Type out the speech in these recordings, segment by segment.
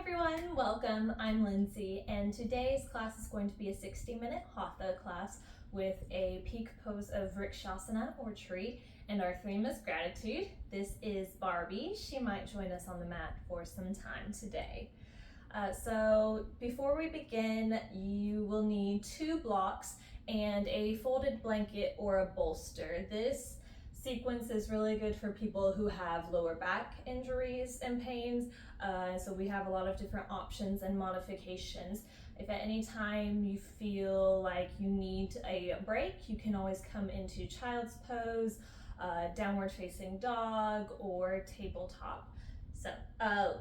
everyone, welcome. I'm Lindsay, and today's class is going to be a 60-minute Hatha class with a peak pose of Vrksasana or tree, and our theme is gratitude. This is Barbie. She might join us on the mat for some time today. So before we begin, you will need 2 blocks and a folded blanket or a bolster. This sequence is really good for people who have lower back injuries and pains. So we have a lot of different options and modifications. If at any time you feel like you need a break, you can always come into child's pose, downward facing dog, or tabletop. So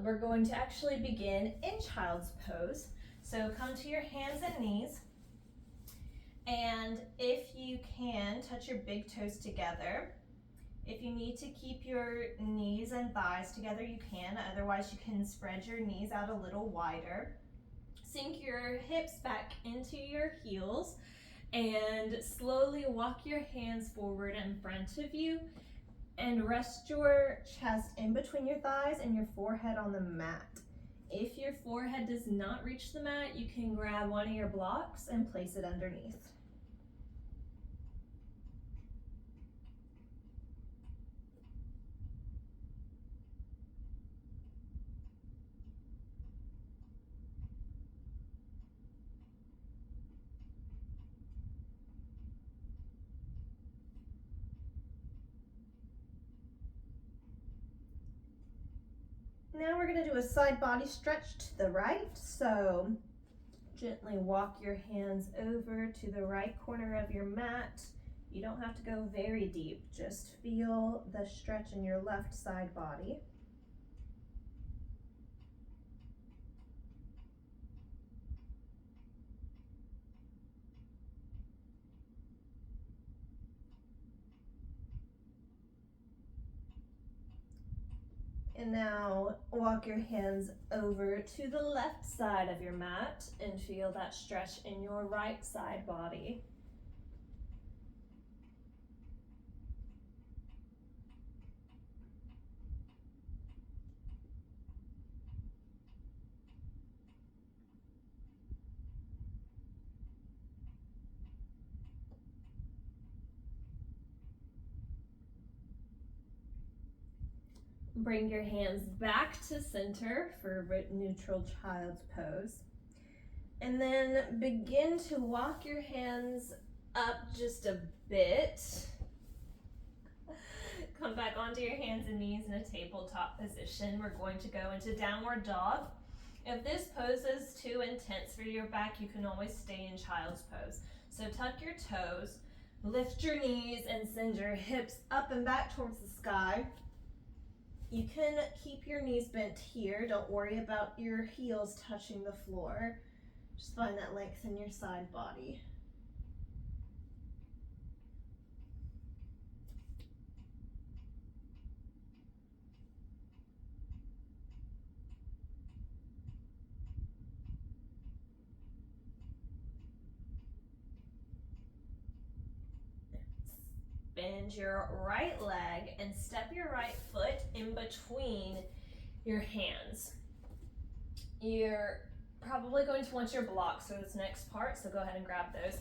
we're going to actually begin in child's pose. So come to your hands and knees. And if you can, touch your big toes together. If you need to keep your knees and thighs together, you can. Otherwise, you can spread your knees out a little wider. Sink your hips back into your heels and slowly walk your hands forward in front of you and rest your chest in between your thighs and your forehead on the mat. If your forehead does not reach the mat, you can grab one of your blocks and place it underneath. Now we're going to do a side body stretch to the right. So gently walk your hands over to the right corner of your mat. You don't have to go very deep, just feel the stretch in your left side body. And now walk your hands over to the left side of your mat and feel that stretch in your right side body. Bring your hands back to center for neutral child's pose. And then begin to walk your hands up just a bit. Come back onto your hands and knees in a tabletop position. We're going to go into downward dog. If this pose is too intense for your back, you can always stay in child's pose. So tuck your toes, lift your knees, and send your hips up and back towards the sky. You can keep your knees bent here. Don't worry about your heels touching the floor. Just find that length in your side body. Bend your right leg and step your right foot in between your hands. You're probably going to want your blocks for this next part, so go ahead and grab those.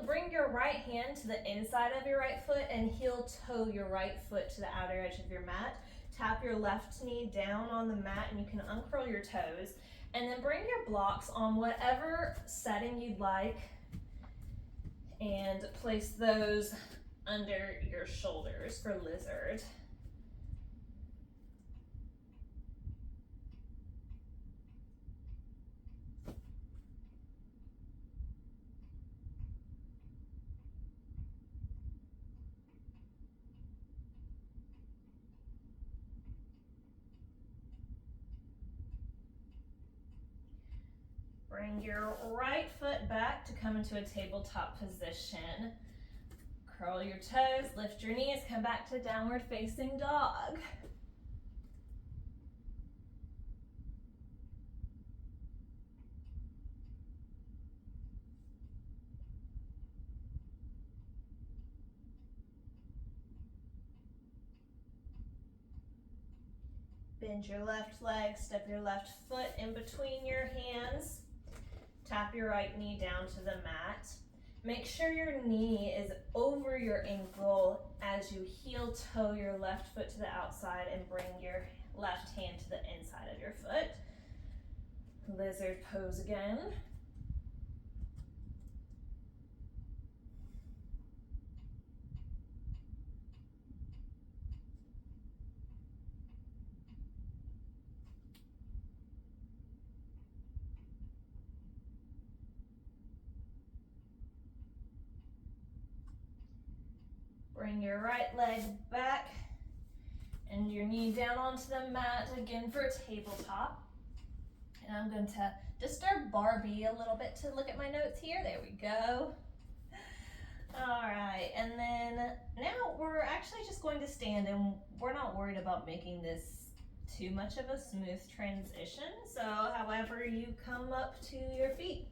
Bring your right hand to the inside of your right foot and heel toe your right foot to the outer edge of your mat. Tap your left knee down on the mat and you can uncurl your toes. And then bring your blocks on whatever setting you'd like and place those under your shoulders for lizard. Bring your right foot back to come into a tabletop position. Curl your toes, lift your knees, come back to downward facing dog. Bend your left leg, step your left foot in between your hands. Tap your right knee down to the mat. Make sure your knee is over your ankle as you heel toe your left foot to the outside and bring your left hand to the inside of your foot. Lizard pose again. Bring your right leg back and your knee down onto the mat again for a tabletop. And I'm going to disturb Barbie a little bit to look at my notes here. There we go. All right, and then now we're actually just going to stand, and we're not worried about making this too much of a smooth transition. So however you come up to your feet.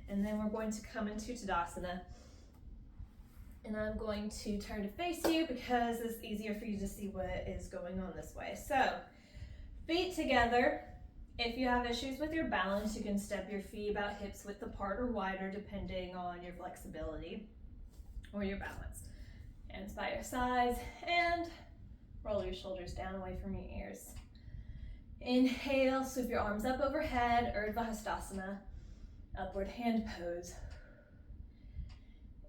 And then we're going to come into Tadasana. And I'm going to turn to face you because it's easier for you to see what is going on this way. So, feet together. If you have issues with your balance, you can step your feet about hips width apart or wider depending on your flexibility or your balance. Hands by your sides and roll your shoulders down away from your ears. Inhale, sweep your arms up overhead, Vrksasana, upward hand pose.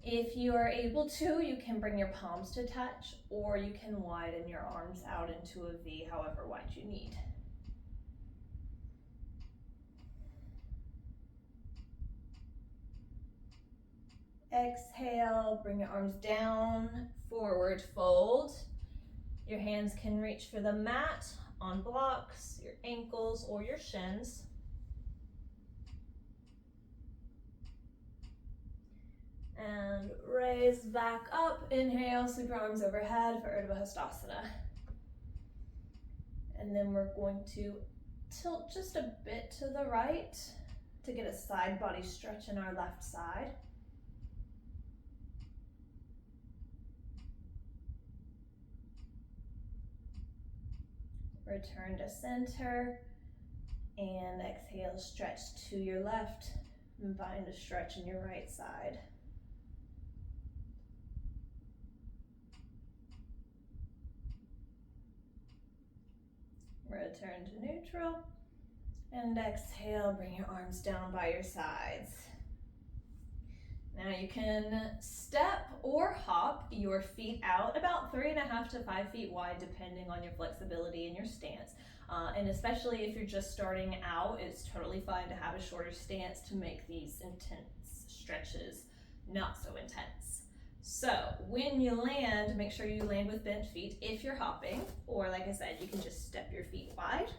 If you are able to, you can bring your palms to touch, or you can widen your arms out into a V, however wide you need. Exhale, bring your arms down, forward fold. Your hands can reach for the mat, on blocks, your ankles, or your shins. And raise back up, inhale, sweep your arms overhead for Vrksasana. And then we're going to tilt just a bit to the right to get a side body stretch in our left side. Return to center and exhale, stretch to your left and find a stretch in your right side. Return to neutral and exhale, bring your arms down by your sides. Now you can step or hop your feet out about 3.5 to 5 feet wide depending on your flexibility and your stance. And especially if you're just starting out, it's totally fine to have a shorter stance to make these intense stretches not so intense. So when you land, make sure you land with bent feet if you're hopping, or like I said, you can just step your feet wide.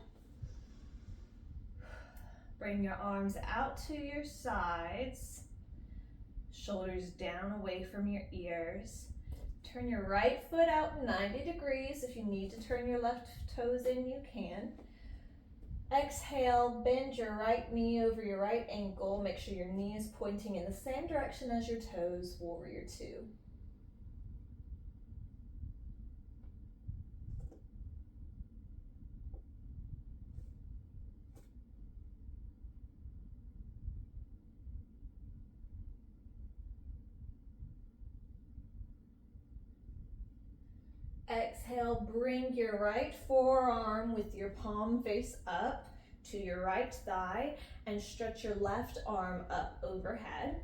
Bring your arms out to your sides, shoulders down away from your ears. Turn your right foot out 90 degrees. If you need to turn your left toes in, you can. Exhale, bend your right knee over your right ankle. Make sure your knee is pointing in the same direction as your toes, warrior two. Exhale, bring your right forearm with your palm face up to your right thigh and stretch your left arm up overhead.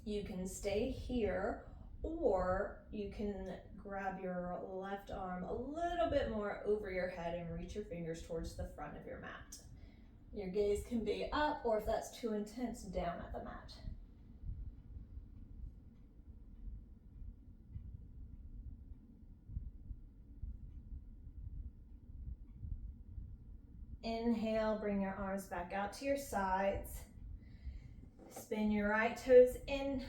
You can stay here, or you can grab your left arm a little bit more over your head and reach your fingers towards the front of your mat. Your gaze can be up, or if that's too intense, down at the mat. Inhale, bring your arms back out to your sides. Spin your right toes in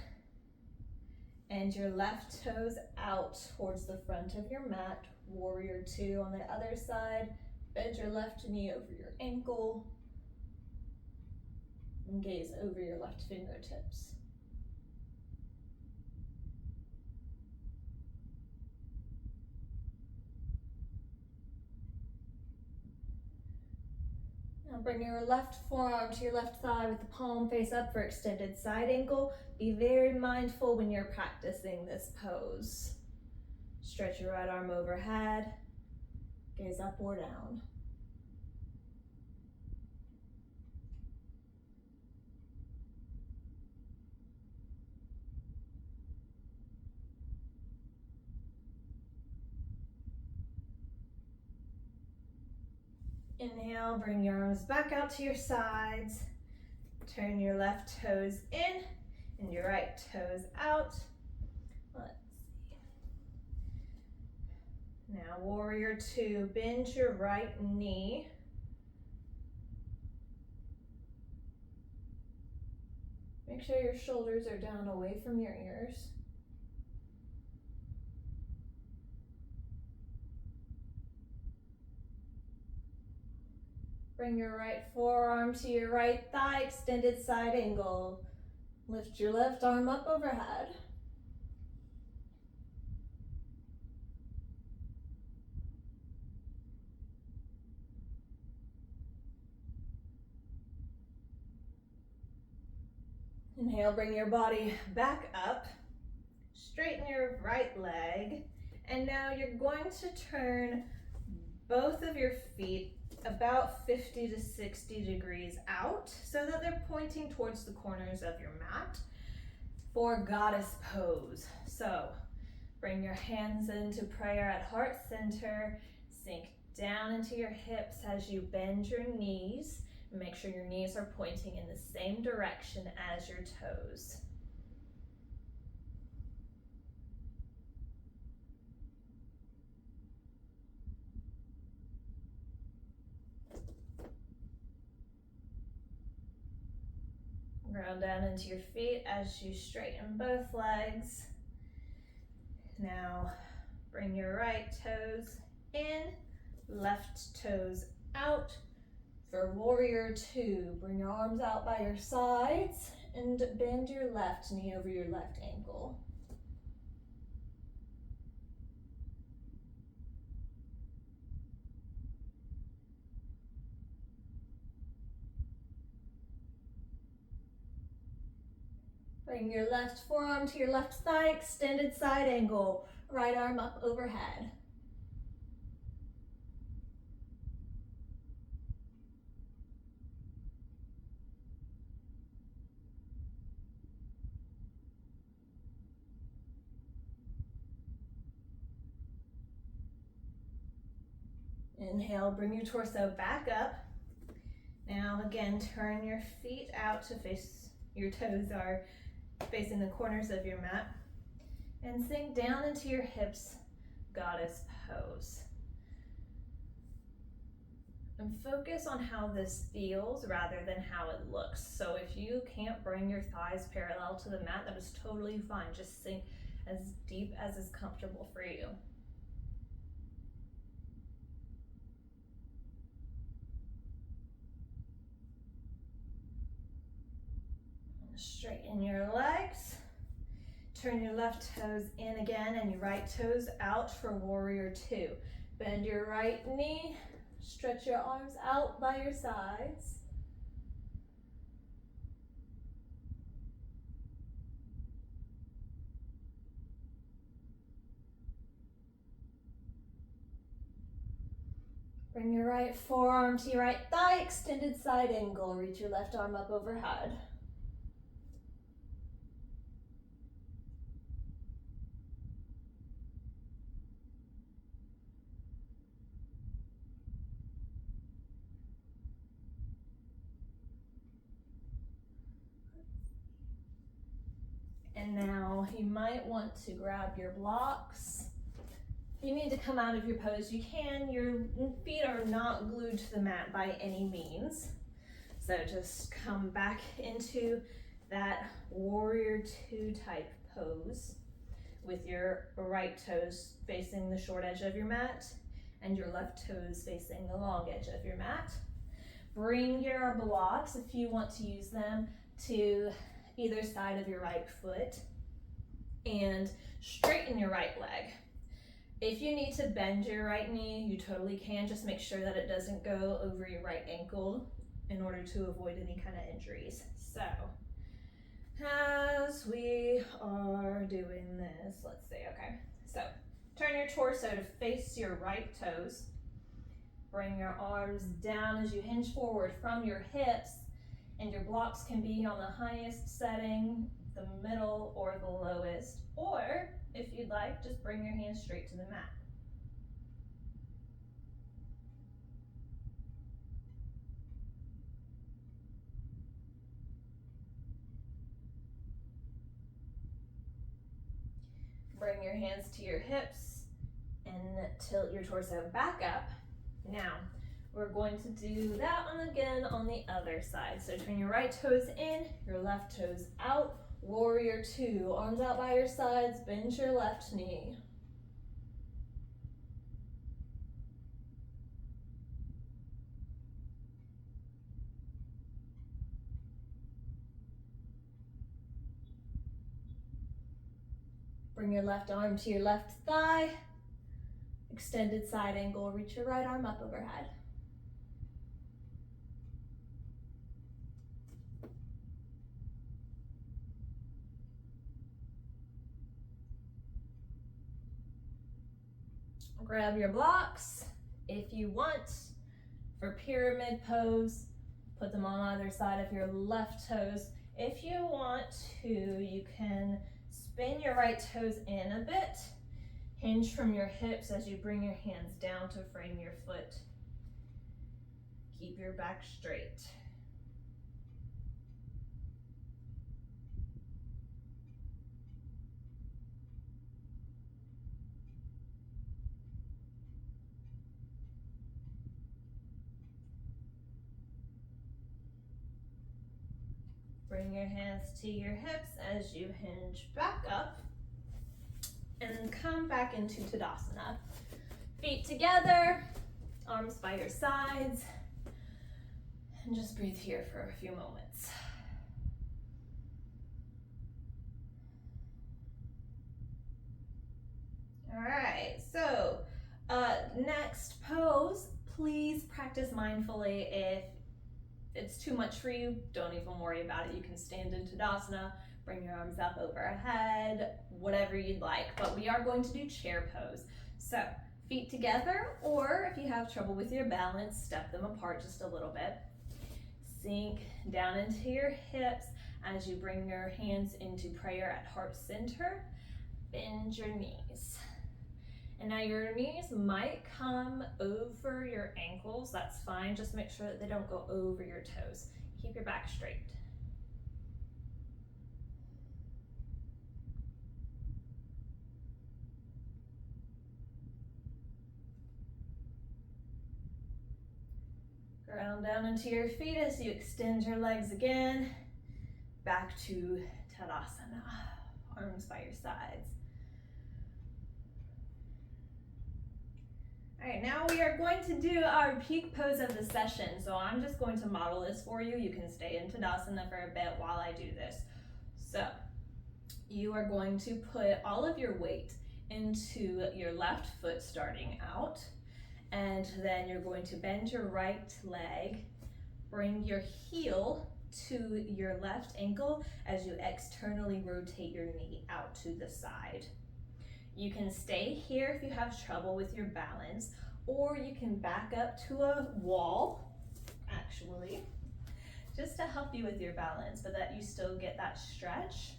and your left toes out towards the front of your mat. Warrior two on the other side. Bend your left knee over your ankle and gaze over your left fingertips. Now bring your left forearm to your left thigh with the palm face up for extended side angle. Be very mindful when you're practicing this pose. Stretch your right arm overhead, gaze up or down. Inhale, bring your arms back out to your sides. Turn your left toes in and your right toes out. Let's see. Now, warrior two, bend your right knee. Make sure your shoulders are down away from your ears. Bring your right forearm to your right thigh, extended side angle. Lift your left arm up overhead. Inhale, bring your body back up. Straighten your right leg. And now you're going to turn both of your feet about 50 to 60 degrees out so that they're pointing towards the corners of your mat for goddess pose. So bring your hands into prayer at heart center, sink down into your hips as you bend your knees. Make sure your knees are pointing in the same direction as your toes. Ground down into your feet as you straighten both legs. Now bring your right toes in, left toes out. For warrior two, bring your arms out by your sides and bend your left knee over your left ankle. Bring your left forearm to your left thigh, extended side angle. Right arm up overhead. Inhale, bring your torso back up. Now again, turn your feet out to face, your toes are facing the corners of your mat. And sink down into your hips, goddess pose. And focus on how this feels rather than how it looks. So if you can't bring your thighs parallel to the mat, that is totally fine. Just sink as deep as is comfortable for you. Straighten your legs. Turn your left toes in again and your right toes out for warrior two. Bend your right knee. Stretch your arms out by your sides. Bring your right forearm to your right thigh, extended side angle. Reach your left arm up overhead. And now you might want to grab your blocks. If you need to come out of your pose, you can. Your feet are not glued to the mat by any means. So just come back into that warrior two type pose with your right toes facing the short edge of your mat and your left toes facing the long edge of your mat. Bring your blocks, if you want to use them, to either side of your right foot and straighten your right leg. If you need to bend your right knee, you totally can. Just make sure that it doesn't go over your right ankle in order to avoid any kind of injuries. So as we are doing this, let's see, okay. So turn your torso to face your right toes. Bring your arms down as you hinge forward from your hips, and your blocks can be on the highest setting, the middle, or the lowest. Or if you'd like, just bring your hands straight to the mat. Bring your hands to your hips and tilt your torso back up. Now, we're going to do that one again on the other side. So turn your right toes in, your left toes out. Warrior two, arms out by your sides, bend your left knee. Bring your left arm to your left thigh. Extended side angle, reach your right arm up overhead. Grab your blocks. If you want, for pyramid pose, put them on either side of your left toes. If you want to, you can spin your right toes in a bit. Hinge from your hips as you bring your hands down to frame your foot. Keep your back straight. Bring your hands to your hips as you hinge back up and come back into Tadasana. Feet together, arms by your sides, and just breathe here for a few moments. All right, so next pose, please practice mindfully. If it's too much for you, don't even worry about it. You can stand in Tadasana, bring your arms up overhead, whatever you'd like, but we are going to do chair pose. So feet together, or if you have trouble with your balance, step them apart just a little bit. Sink down into your hips as you bring your hands into prayer at heart center. Bend your knees. And now your knees might come over your ankles. That's fine. Just make sure that they don't go over your toes. Keep your back straight. Ground down into your feet as you extend your legs again. Back to Tadasana. Arms by your sides. All right, now we are going to do our peak pose of the session. So I'm just going to model this for you. You can stay in Tadasana for a bit while I do this. So you are going to put all of your weight into your left foot starting out. And then you're going to bend your right leg, bring your heel to your left ankle as you externally rotate your knee out to the side. You can stay here if you have trouble with your balance, or you can back up to a wall, actually, just to help you with your balance, but that you still get that stretch.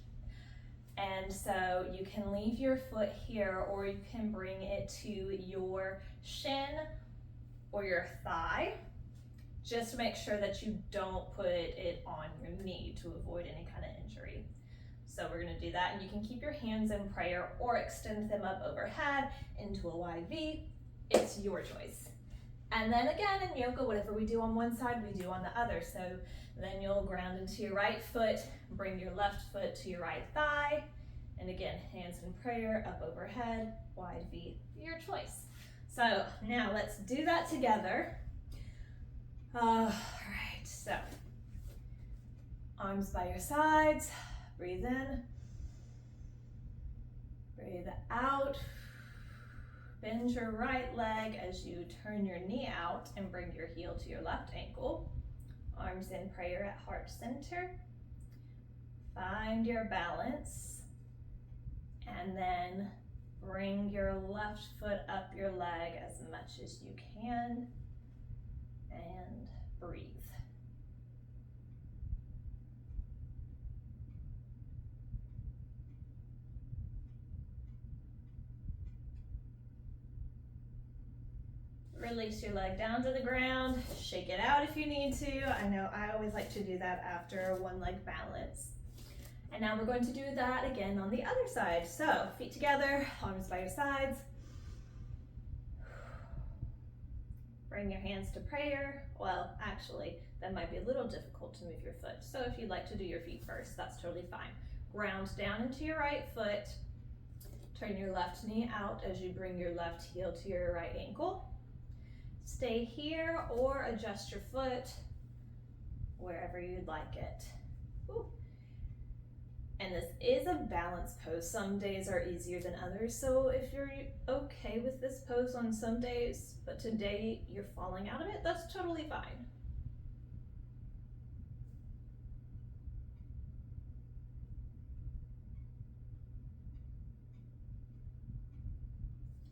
And so you can leave your foot here, or you can bring it to your shin or your thigh. Just make sure that you don't put it on your knee to avoid any kind of injury. So we're gonna do that, and you can keep your hands in prayer or extend them up overhead into a wide V. It's your choice. And then again, in yoga, whatever we do on one side, we do on the other. So then you'll ground into your right foot, bring your left foot to your right thigh, and again, hands in prayer, up overhead, wide V, your choice. So now let's do that together. All right, so arms by your sides. Breathe in, breathe out. Bend your right leg as you turn your knee out and bring your heel to your left ankle. Arms in prayer at heart center. Find your balance. And then bring your left foot up your leg as much as you can. And breathe. Release your leg down to the ground. Shake it out if you need to. I know I always like to do that after one leg balance. And now we're going to do that again on the other side. So feet together, arms by your sides. Bring your hands to prayer. Well, actually, that might be a little difficult to move your foot. So if you'd like to do your feet first, that's totally fine. Ground down into your right foot. Turn your left knee out as you bring your left heel to your right ankle. Stay here or adjust your foot wherever you'd like it. Ooh. And this is a balance pose. Some days are easier than others. So if you're okay with this pose on some days, but today you're falling out of it, that's totally fine.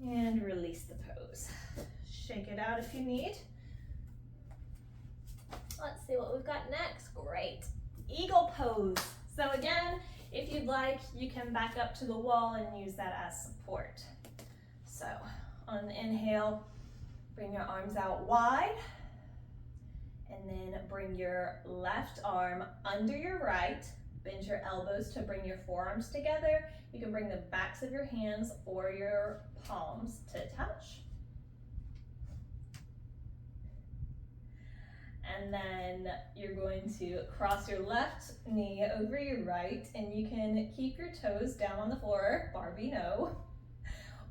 And release the pose. Shake it out if you need. Let's see what we've got next. Great. Eagle pose. So again, if you'd like, you can back up to the wall and use that as support. So on the inhale, bring your arms out wide. And then bring your left arm under your right. Bend your elbows to bring your forearms together. You can bring the backs of your hands or your palms to touch. And then you're going to cross your left knee over your right, and you can keep your toes down on the floor, Barbie no.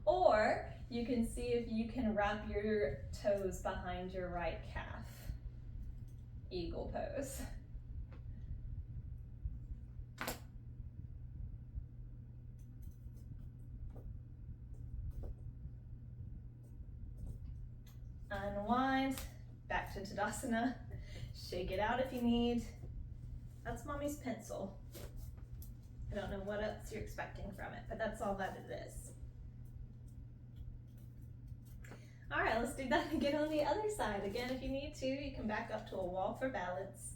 Or you can see if you can wrap your toes behind your right calf. Eagle pose. Unwind, back to Tadasana. Shake it out if you need. That's mommy's pencil. I don't know what else you're expecting from it, but that's all that it is. All right, let's do that again on the other side. Again, if you need to, you can back up to a wall for balance.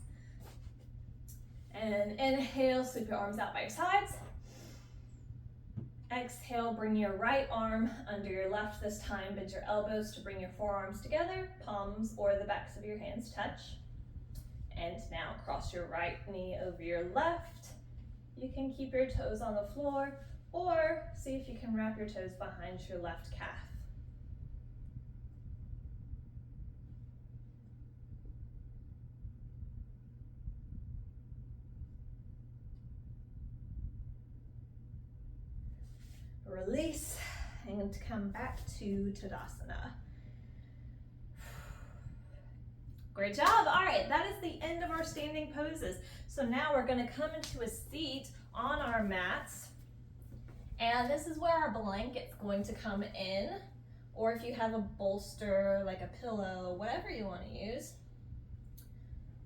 And inhale, sweep your arms out by your sides. Exhale, bring your right arm under your left this time. Bend your elbows to bring your forearms together. Palms or the backs of your hands touch. And now cross your right knee over your left. You can keep your toes on the floor or see if you can wrap your toes behind your left calf. Release and come back to Tadasana. Great job. All right, that is the end of our standing poses. So now we're going to come into a seat on our mats. And this is where our blanket's going to come in. Or if you have a bolster, like a pillow, whatever you want to use.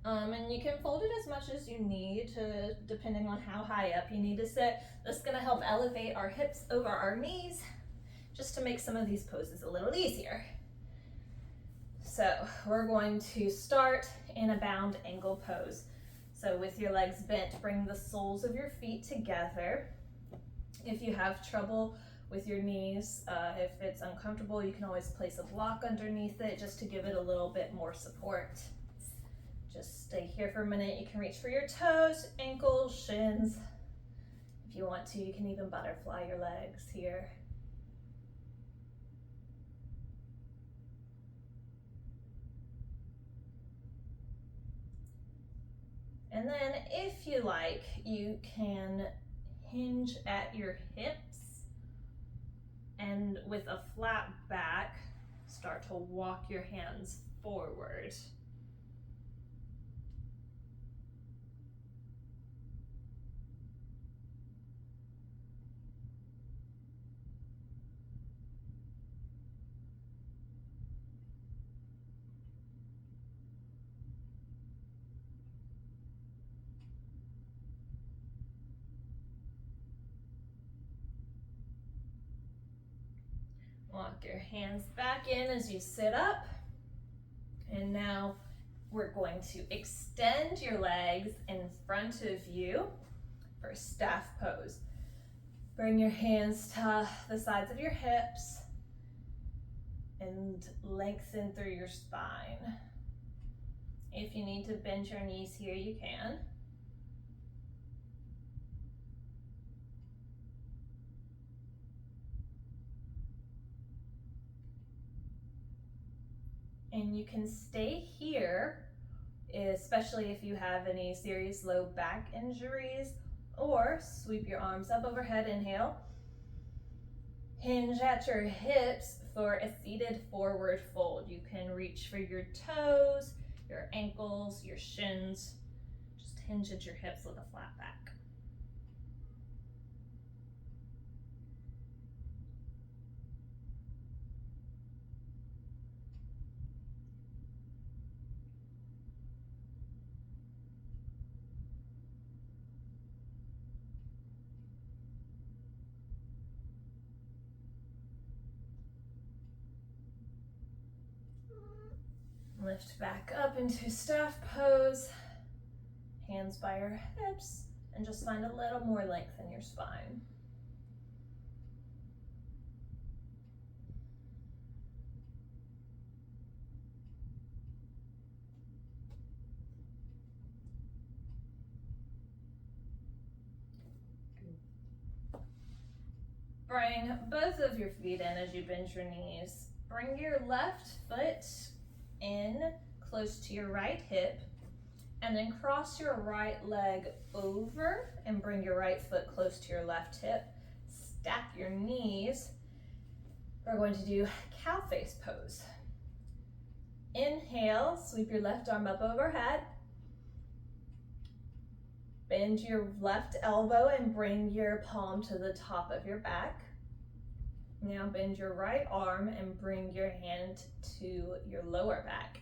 And you can fold it as much as you need to, depending on how high up you need to sit. This is going to help elevate our hips over our knees, just to make some of these poses a little easier. So we're going to start in a bound angle pose. So with your legs bent, bring the soles of your feet together. If you have trouble with your knees, if it's uncomfortable, you can always place a block underneath it just to give it a little bit more support. Just stay here for a minute. You can reach for your toes, ankles, shins. If you want to, you can even butterfly your legs here. And then if you like, you can hinge at your hips and with a flat back, start to walk your hands forward. Walk your hands back in as you sit up. And now we're going to extend your legs in front of you for staff pose. Bring your hands to the sides of your hips and lengthen through your spine. If you need to bend your knees here, you can. And you can stay here, especially if you have any serious low back injuries, or sweep your arms up overhead, inhale. Hinge at your hips for a seated forward fold. You can reach for your toes, your ankles, your shins. Just hinge at your hips with a flat back. Lift back up into staff pose, hands by your hips, and just find a little more length in your spine. Bring both of your feet in as you bend your knees. Bring your left foot in close to your right hip, and then cross your right leg over and bring your right foot close to your left hip. Stack your knees. We're going to do cow face pose. Inhale, sweep your left arm up overhead. Bend your left elbow and bring your palm to the top of your back. Now bend your right arm and bring your hand to your lower back.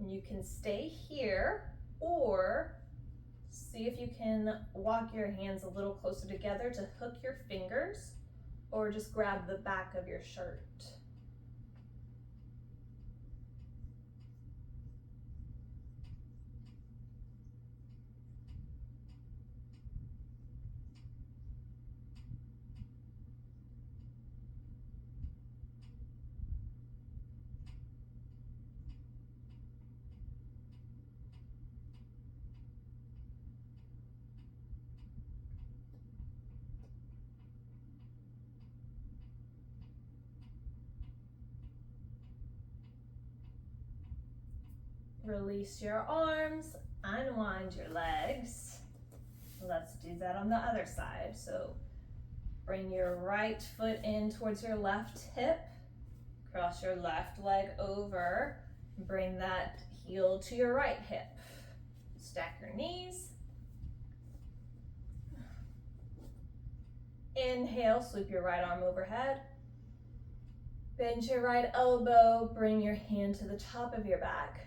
And you can stay here, or see if you can walk your hands a little closer together to hook your fingers, or just grab the back of your shirt. Release your arms, unwind your legs. Let's do that on the other side. So bring your right foot in towards your left hip, cross your left leg over, bring that heel to your right hip. Stack your knees. Inhale, sweep your right arm overhead. Bend your right elbow, bring your hand to the top of your back.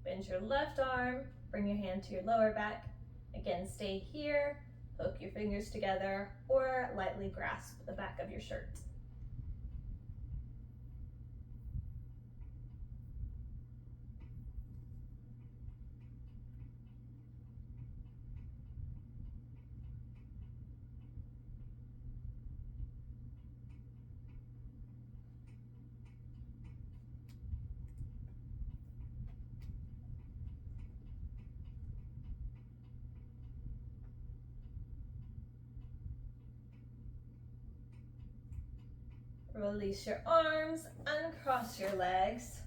Bend your left arm, bring your hand to your lower back. Again, stay here, hook your fingers together, or lightly grasp the back of your shirt. Release your arms, uncross your legs,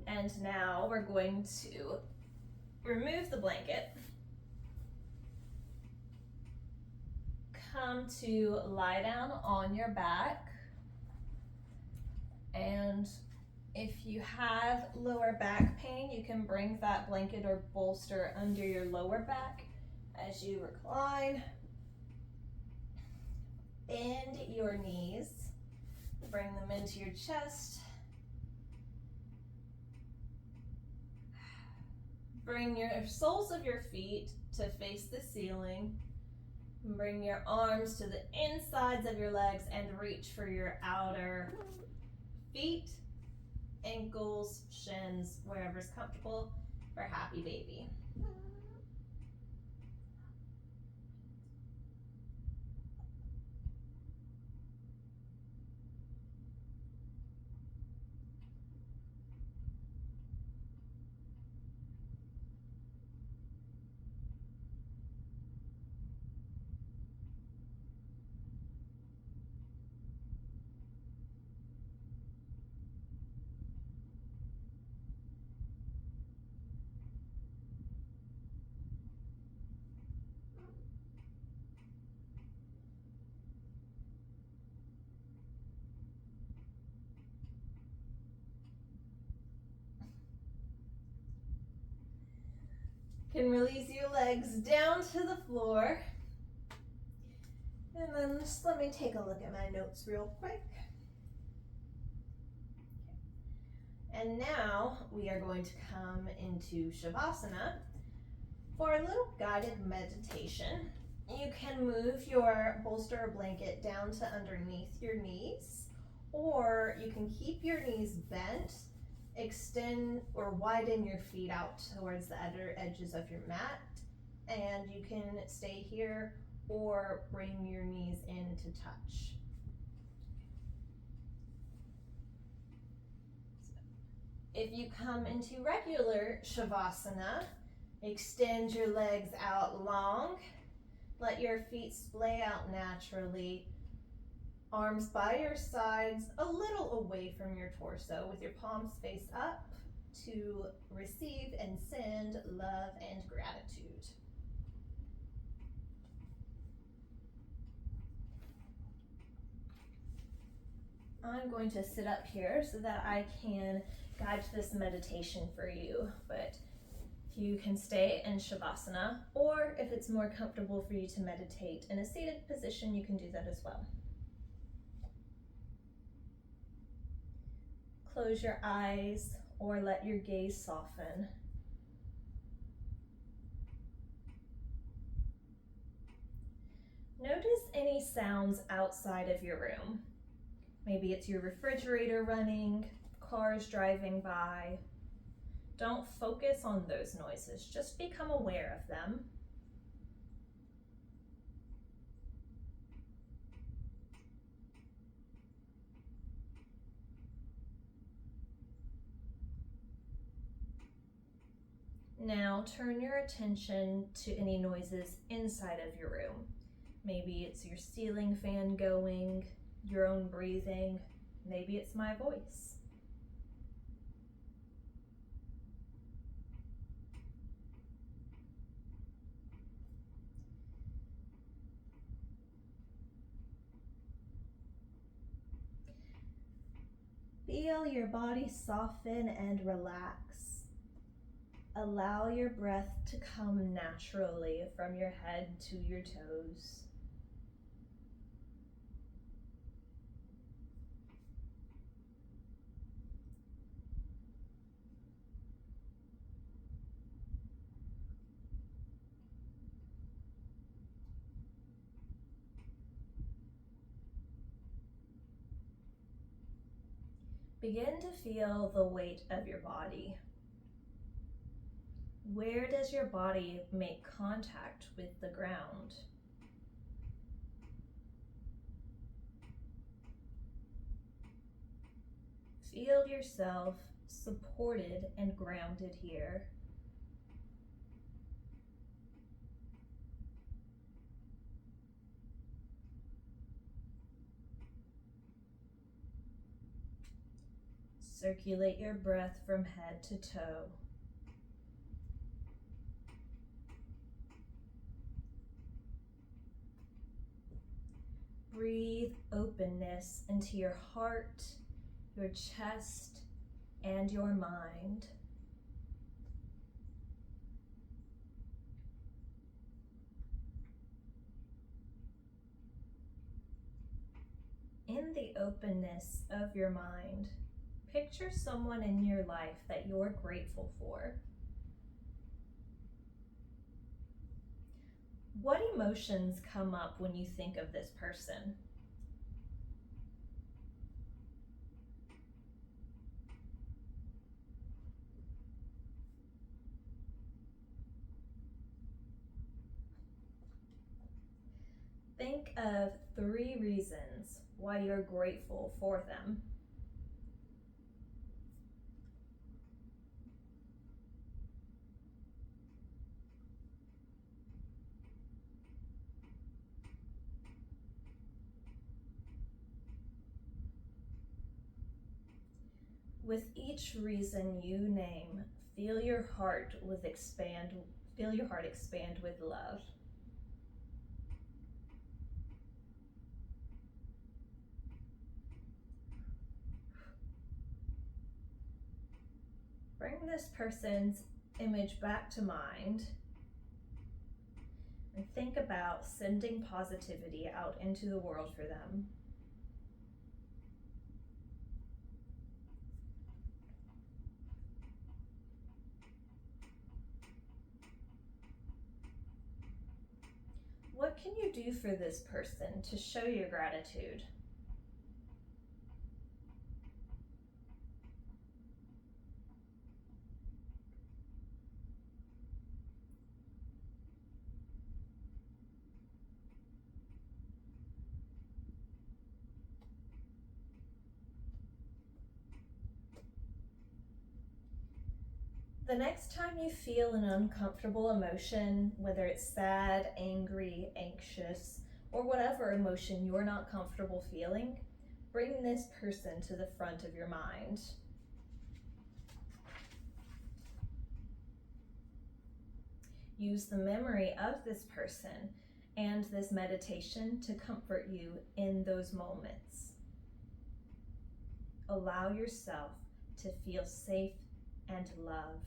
and now we're going to remove the blanket. Come to lie down on your back, and if you have lower back pain, you can bring that blanket or bolster under your lower back as you recline. Bend your knees. Bring them into your chest. Bring your soles of your feet to face the ceiling. Bring your arms to the insides of your legs and reach for your outer feet, ankles, shins, wherever's comfortable for happy baby. Can release your legs down to the floor. And then just let me take a look at my notes real quick. And now we are going to come into Shavasana for a little guided meditation. You can move your bolster or blanket down to underneath your knees, or you can keep your knees bent, extend or widen your feet out towards the outer edges of your mat, and you can stay here or bring your knees in to touch. If you come into regular Shavasana, extend your legs out long, let your feet splay out naturally, arms by your sides, a little away from your torso with your palms face up to receive and send love and gratitude. I'm going to sit up here so that I can guide this meditation for you, but you can stay in Shavasana, or if it's more comfortable for you to meditate in a seated position, you can do that as well. Close your eyes or let your gaze soften. Notice any sounds outside of your room. Maybe it's your refrigerator running, cars driving by. Don't focus on those noises, just become aware of them. Now turn your attention to any noises inside of your room. Maybe it's your ceiling fan going, your own breathing, maybe it's my voice. Feel your body soften and relax. Allow your breath to come naturally from your head to your toes. Begin to feel the weight of your body. Where does your body make contact with the ground? Feel yourself supported and grounded here. Circulate your breath from head to toe. Breathe openness into your heart, your chest, and your mind. In the openness of your mind, picture someone in your life that you're grateful for. What emotions come up when you think of this person? think of 3 reasons why you're grateful for them. With each reason you name, feel your heart expand with love. Bring this person's image back to mind and think about sending positivity out into the world for them. What can you do for this person to show your gratitude? The next time you feel an uncomfortable emotion, whether it's sad, angry, anxious, or whatever emotion you're not comfortable feeling, bring this person to the front of your mind. Use the memory of this person and this meditation to comfort you in those moments. Allow yourself to feel safe and loved.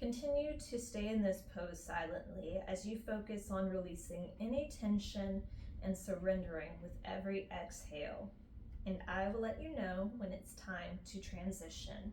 Continue to stay in this pose silently as you focus on releasing any tension and surrendering with every exhale. And I will let you know when it's time to transition.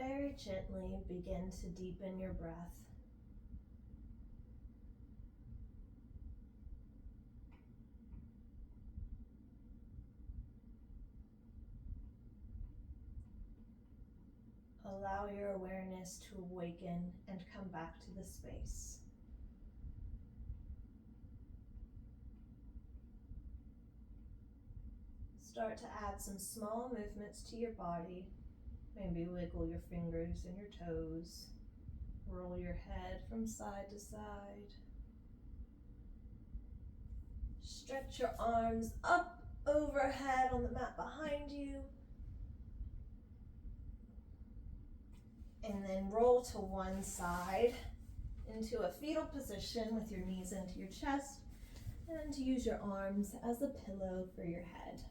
very gently begin to deepen your breath. Allow your awareness to awaken and come back to the space. Start to add some small movements to your body. Maybe wiggle your fingers and your toes. Roll your head from side to side. Stretch your arms up overhead on the mat behind you. And then roll to one side into a fetal position with your knees into your chest, and use your arms as a pillow for your head.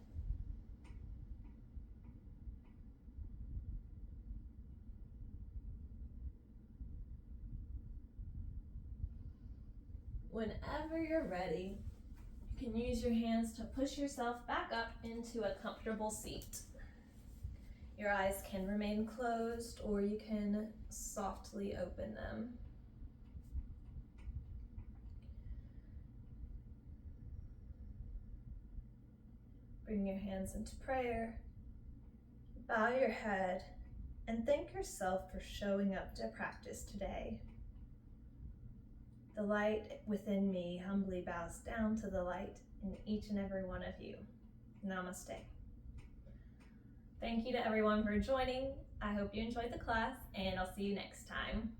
Whenever you're ready, you can use your hands to push yourself back up into a comfortable seat. Your eyes can remain closed, or you can softly open them. Bring your hands into prayer. Bow your head and thank yourself for showing up to practice today. The light within me humbly bows down to the light in each and every one of you. Namaste. Thank you to everyone for joining. I hope you enjoyed the class, and I'll see you next time.